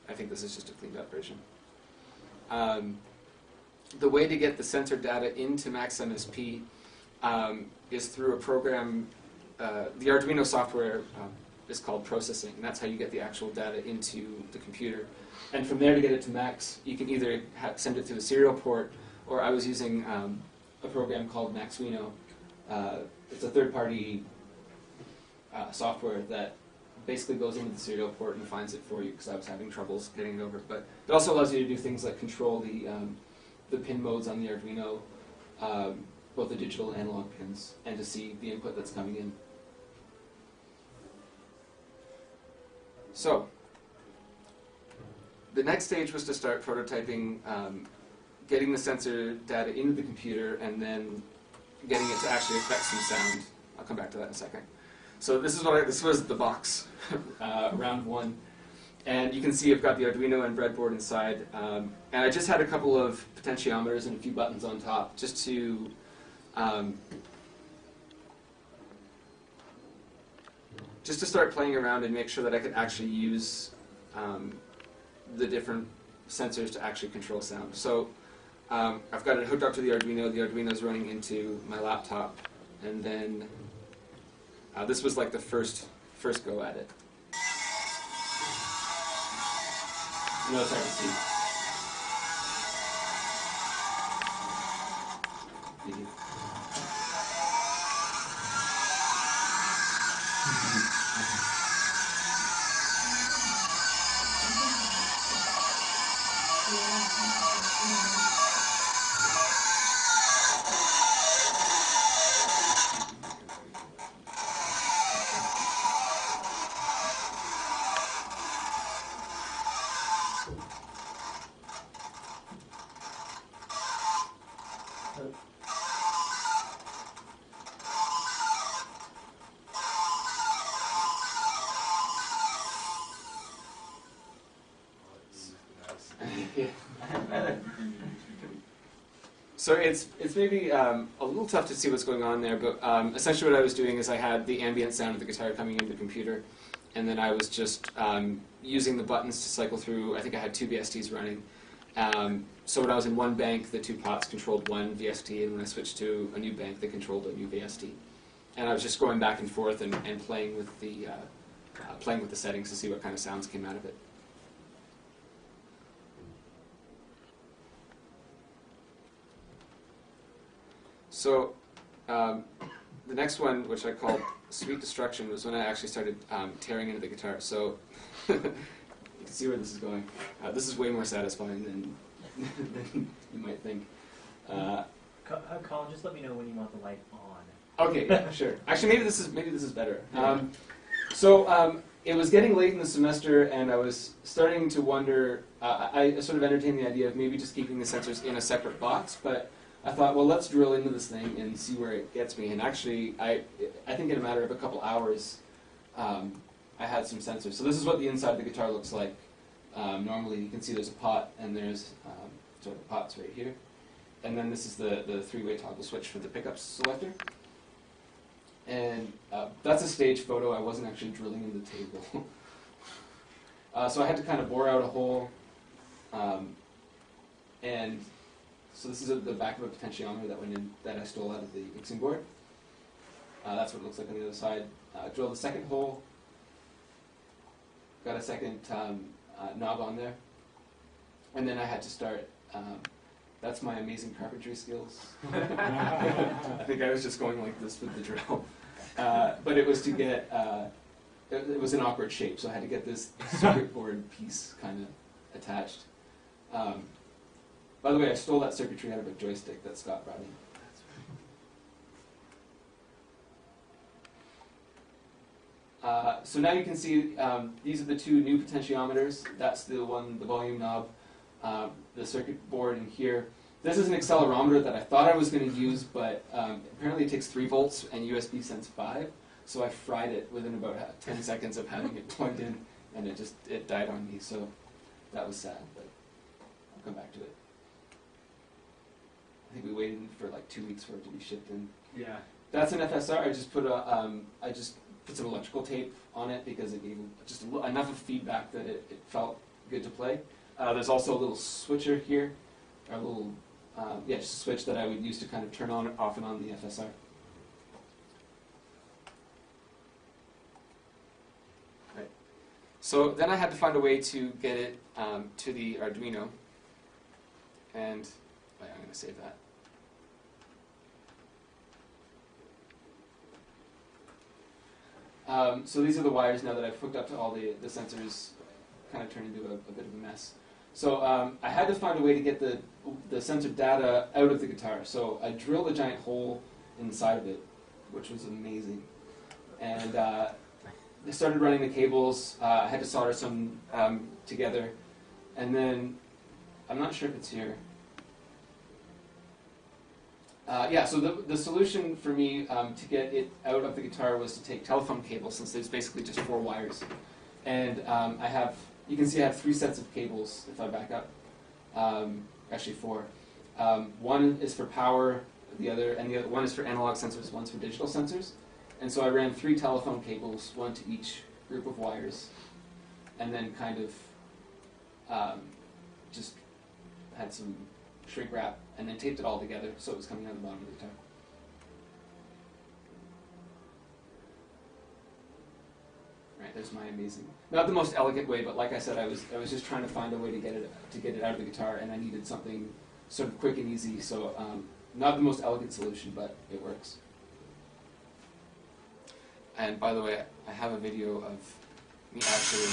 I think this is just a cleaned up version. The way to get the sensor data into Max MSP is through a program. The Arduino software is called processing, and that's how you get the actual data into the computer. And from there, to get it to Max, you can either send it through the serial port, or I was using a program called Maxwino. It's a third-party software that basically goes into the serial port and finds it for you, because I was having troubles getting it over. But it also allows you to do things like control the pin modes on the Arduino, both the digital and analog pins, and to see the input that's coming in. So, the next stage was to start prototyping, getting the sensor data into the computer, and then getting it to actually affect some sound. I'll come back to that in a second. So this was the box, round one. And you can see I've got the Arduino and breadboard inside. And I just had a couple of potentiometers and a few buttons on top, just to start playing around and make sure that I could actually use the different sensors to actually control sound. So I've got it hooked up to the Arduino. The Arduino's running into my laptop, and then this was like the first go at it. You know, it's hard to see. Thank you. So it's maybe a little tough to see what's going on there, but essentially what I was doing is I had the ambient sound of the guitar coming into the computer, and then I was just using the buttons to cycle through. I think I had 2 VSTs running. So when I was in one bank, the 2 pots controlled one VST, and when I switched to a new bank, they controlled a new VST. And I was just going back and forth and playing with the settings to see what kind of sounds came out of it. So the next one, which I called Sweet Destruction, was when I actually started tearing into the guitar. So you can see where this is going. This is way more satisfying than you might think. Colin, just let me know when you want the light on. Okay, yeah, sure. Actually, maybe this is better. It was getting late in the semester, and I was starting to wonder. I sort of entertained the idea of maybe just keeping the sensors in a separate box, but I thought, well, let's drill into this thing and see where it gets me. And actually, I think in a matter of a couple hours, I had some sensors. So this is what the inside of the guitar looks like. Normally, you can see there's a pot, and there's sort of pots right here. And then this is the 3-way toggle switch for the pickup selector. And that's a stage photo. I wasn't actually drilling in the table. So I had to kind of bore out a hole. And so this is the back of a potentiometer that went in, that I stole out of the mixing board. That's what it looks like on the other side. Drilled the second hole. Got a second knob on there. And then I had to start. That's my amazing carpentry skills. I think I was just going like this with the drill. But it was to get, it was an awkward shape, so I had to get this circuit board piece kind of attached. By the way, I stole that circuitry out of a joystick that Scott brought in. So now you can see these are the 2 new potentiometers. That's the volume knob, the circuit board in here. This is an accelerometer that I thought I was going to use, but apparently it takes 3 volts and USB sends 5. So I fried it within about 10 seconds of having it plugged in, and it died on me. So that was sad, but I'll come back to it. I think we waited for like 2 weeks for it to be shipped in. Yeah. That's an FSR. I just put some electrical tape on it because it gave just enough of feedback that it felt good to play. There's also a little switcher here, or a little just a switch that I would use to kind of turn on off and on the FSR. Right. So then I had to find a way to get it to the Arduino, and I'm going to save that. So these are the wires now that I've hooked up to all the sensors, kind of turned into a bit of a mess. So I had to find a way to get the sensor data out of the guitar. So I drilled a giant hole inside of it, which was amazing. And I started running the cables. I had to solder some together. And then, I'm not sure if it's here. So the solution for me to get it out of the guitar was to take telephone cables, since there's basically just 4 wires. And you can see I have 3 sets of cables if I back up. Actually 4. One is for power, the other one is for analog sensors, one's for digital sensors. And so I ran 3 telephone cables, 1 to each group of wires, and then kind of just had some shrink wrap, and then taped it all together so it was coming out the bottom of the guitar. Right, there's my amazing, not the most elegant way, but like I said, I was just trying to find a way to get it out of the guitar, and I needed something sort of quick and easy. So not the most elegant solution, but it works. And by the way, I have a video of me actually.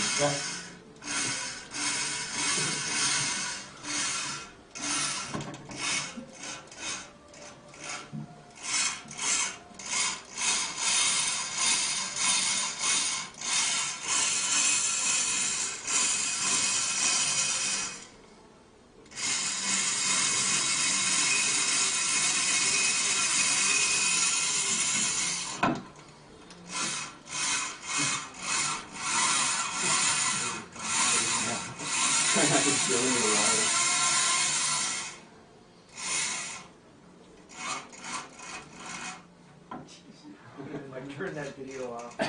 Like, turn that video off.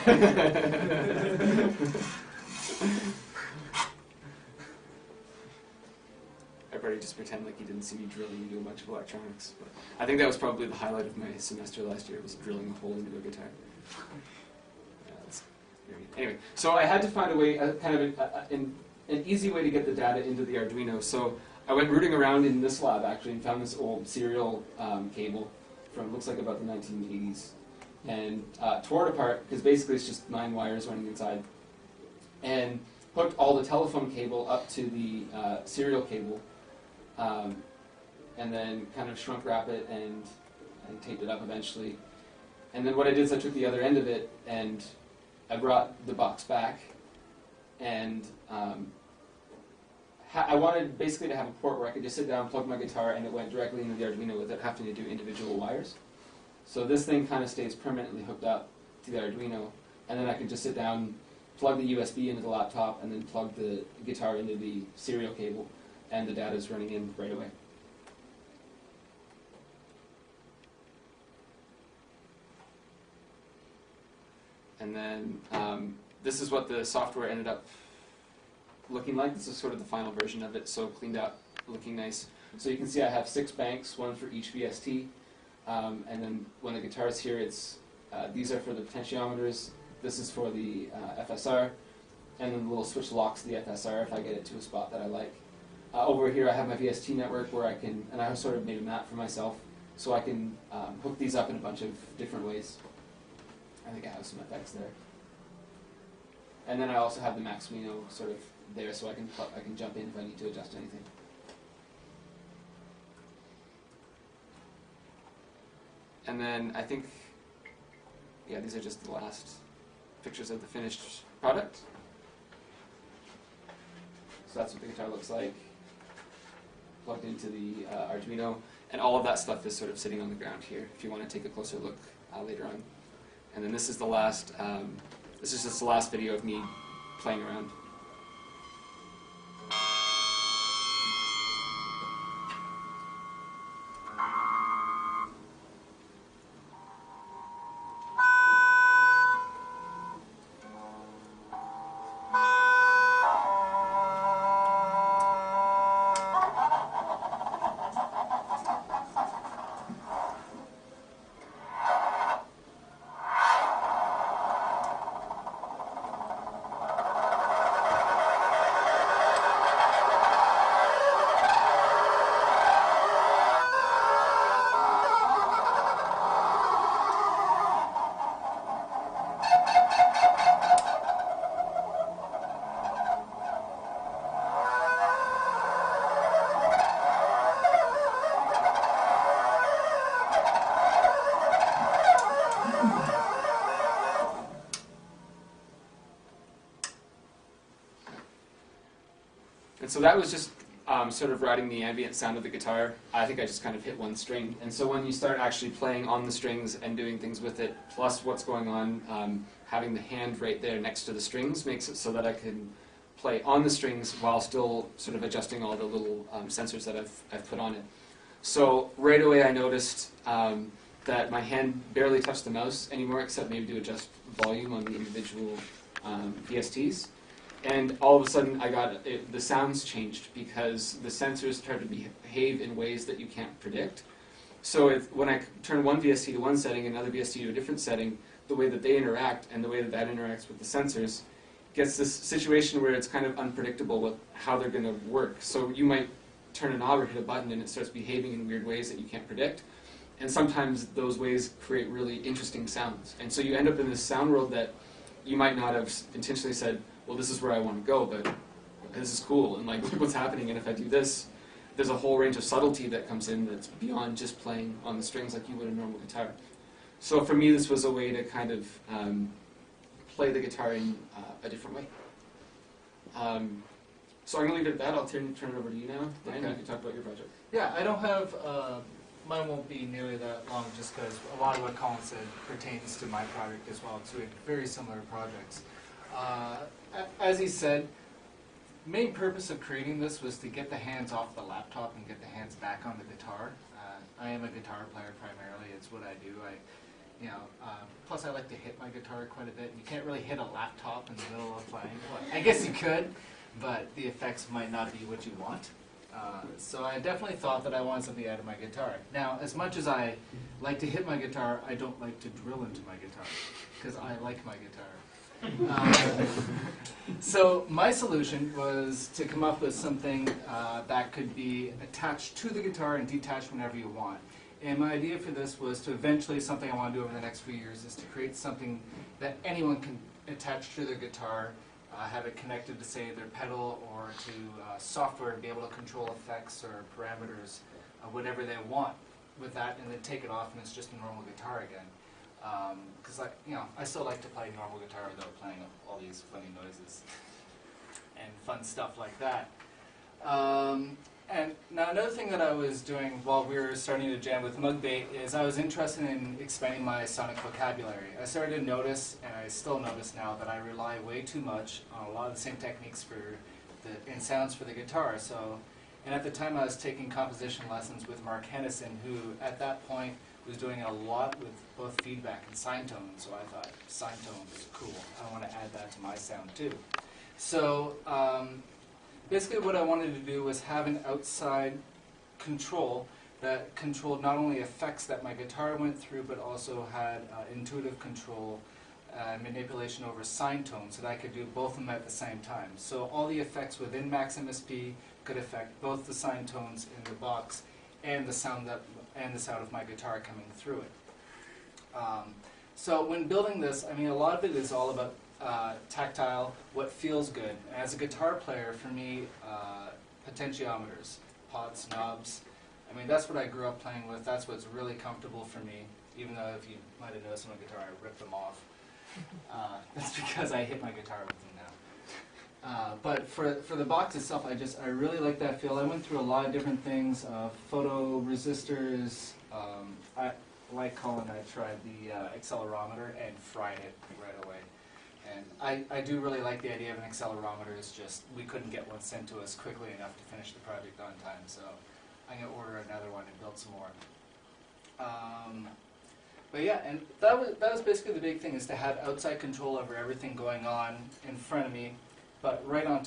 Everybody just pretend like you didn't see me drilling into a bunch of electronics. But I think that was probably the highlight of my semester last year, was drilling a hole into a guitar. Anyway, so I had to find a way, an easy way to get the data into the Arduino. So I went rooting around in this lab actually and found this old serial cable from, looks like about the 1980s, and tore it apart, because basically it's just 9 wires running inside, and hooked all the telephone cable up to the serial cable, and then kind of shrunk wrap it and taped it up eventually. And then what I did is I took the other end of it and I brought the box back, and I wanted basically to have a port where I could just sit down, plug my guitar, and it went directly into the Arduino without having to do individual wires. So this thing kind of stays permanently hooked up to the Arduino, and then I could just sit down, plug the USB into the laptop, and then plug the guitar into the serial cable, and the data is running in right away. And then this is what the software ended up looking like. This is sort of the final version of it, so cleaned up, looking nice. So you can see I have 6 banks, 1 for each VST. And then when the guitar's here, these are for the potentiometers. This is for the FSR. And then the little switch locks the FSR if I get it to a spot that I like. Over here I have my VST network where I can, and I sort of made a map for myself, so I can hook these up in a bunch of different ways. I think I have some effects there. And then I also have the Maximino sort of there, so I can jump in if I need to adjust anything. And then I think, yeah, these are just the last pictures of the finished product. So that's what the guitar looks like, plugged into the Arduino, and all of that stuff is sort of sitting on the ground here if you want to take a closer look later on. And then this is the last, this is just the last video of me playing around. And so that was just sort of riding the ambient sound of the guitar. I think I just kind of hit one string. And so when you start actually playing on the strings and doing things with it, plus what's going on, having the hand right there next to the strings makes it so that I can play on the strings while still sort of adjusting all the little sensors that I've put on it. So right away I noticed that my hand barely touched the mouse anymore, except maybe to adjust volume on the individual VSTs. And all of a sudden, the sounds changed because the sensors started to behave in ways that you can't predict. So when I turn one VST to one setting and another VST to a different setting, the way that they interact and the way that that interacts with the sensors gets this situation where it's kind of unpredictable with how they're going to work. So you might turn a knob or hit a button and it starts behaving in weird ways that you can't predict. And sometimes those ways create really interesting sounds. And so you end up in this sound world that you might not have intentionally said, well, this is where I want to go, but this is cool, and like, look what's happening, and if I do this, there's a whole range of subtlety that comes in that's beyond just playing on the strings like you would a normal guitar. So for me, this was a way to kind of play the guitar in a different way. So I'm going to leave it at that. I'll turn it over to you now. Dan, you can talk about your project. Yeah, I don't have, mine won't be nearly that long just because a lot of what Colin said pertains to my project as well, to very similar projects. As he said, main purpose of creating this was to get the hands off the laptop and get the hands back on the guitar. I am a guitar player primarily. It's what I do. Plus I like to hit my guitar quite a bit. You can't really hit a laptop in the middle of playing. Well, I guess you could, but the effects might not be what you want. So I definitely thought that I wanted something out of my guitar. Now, as much as I like to hit my guitar, I don't like to drill into my guitar, because I like my guitar. So my solution was to come up with something that could be attached to the guitar and detached whenever you want. And my idea for this was to eventually, something I want to do over the next few years, is to create something that anyone can attach to their guitar, have it connected to, say, their pedal or to software to be able to control effects or parameters, whatever they want with that, and then take it off and it's just a normal guitar again. Because I still like to play normal guitar without playing all these funny noises and fun stuff like that. And now another thing that I was doing while we were starting to jam with MUGBAIT is I was interested in expanding my sonic vocabulary. I started to notice, and I still notice now, that I rely way too much on a lot of the same techniques and sounds for the guitar. And at the time I was taking composition lessons with Mark Hennison, who at that point was doing a lot with both feedback and sine tone. So I thought, sine tone is cool. I want to add that to my sound too. So basically what I wanted to do was have an outside control that controlled not only effects that my guitar went through, but also had intuitive control and manipulation over sine tone, so that I could do both of them at the same time. So all the effects within Max MSP could affect both the sine tones in the box and the sound of my guitar coming through it. So when building this, I mean, a lot of it is all about tactile, what feels good. As a guitar player, for me, potentiometers, pots, knobs, I mean, that's what I grew up playing with. That's what's really comfortable for me, even though if you might have noticed on my guitar, I ripped them off. That's because I hit my guitar with them now. But for the box itself, I really like that feel. I went through a lot of different things, photo resistors. Like Colin, I tried the accelerometer and fried it right away. And I do really like the idea of an accelerometer. It's just we couldn't get one sent to us quickly enough to finish the project on time. So I'm going to order another one and build some more. But yeah, and that was basically the big thing, is to have outside control over everything going on in front of me, but right on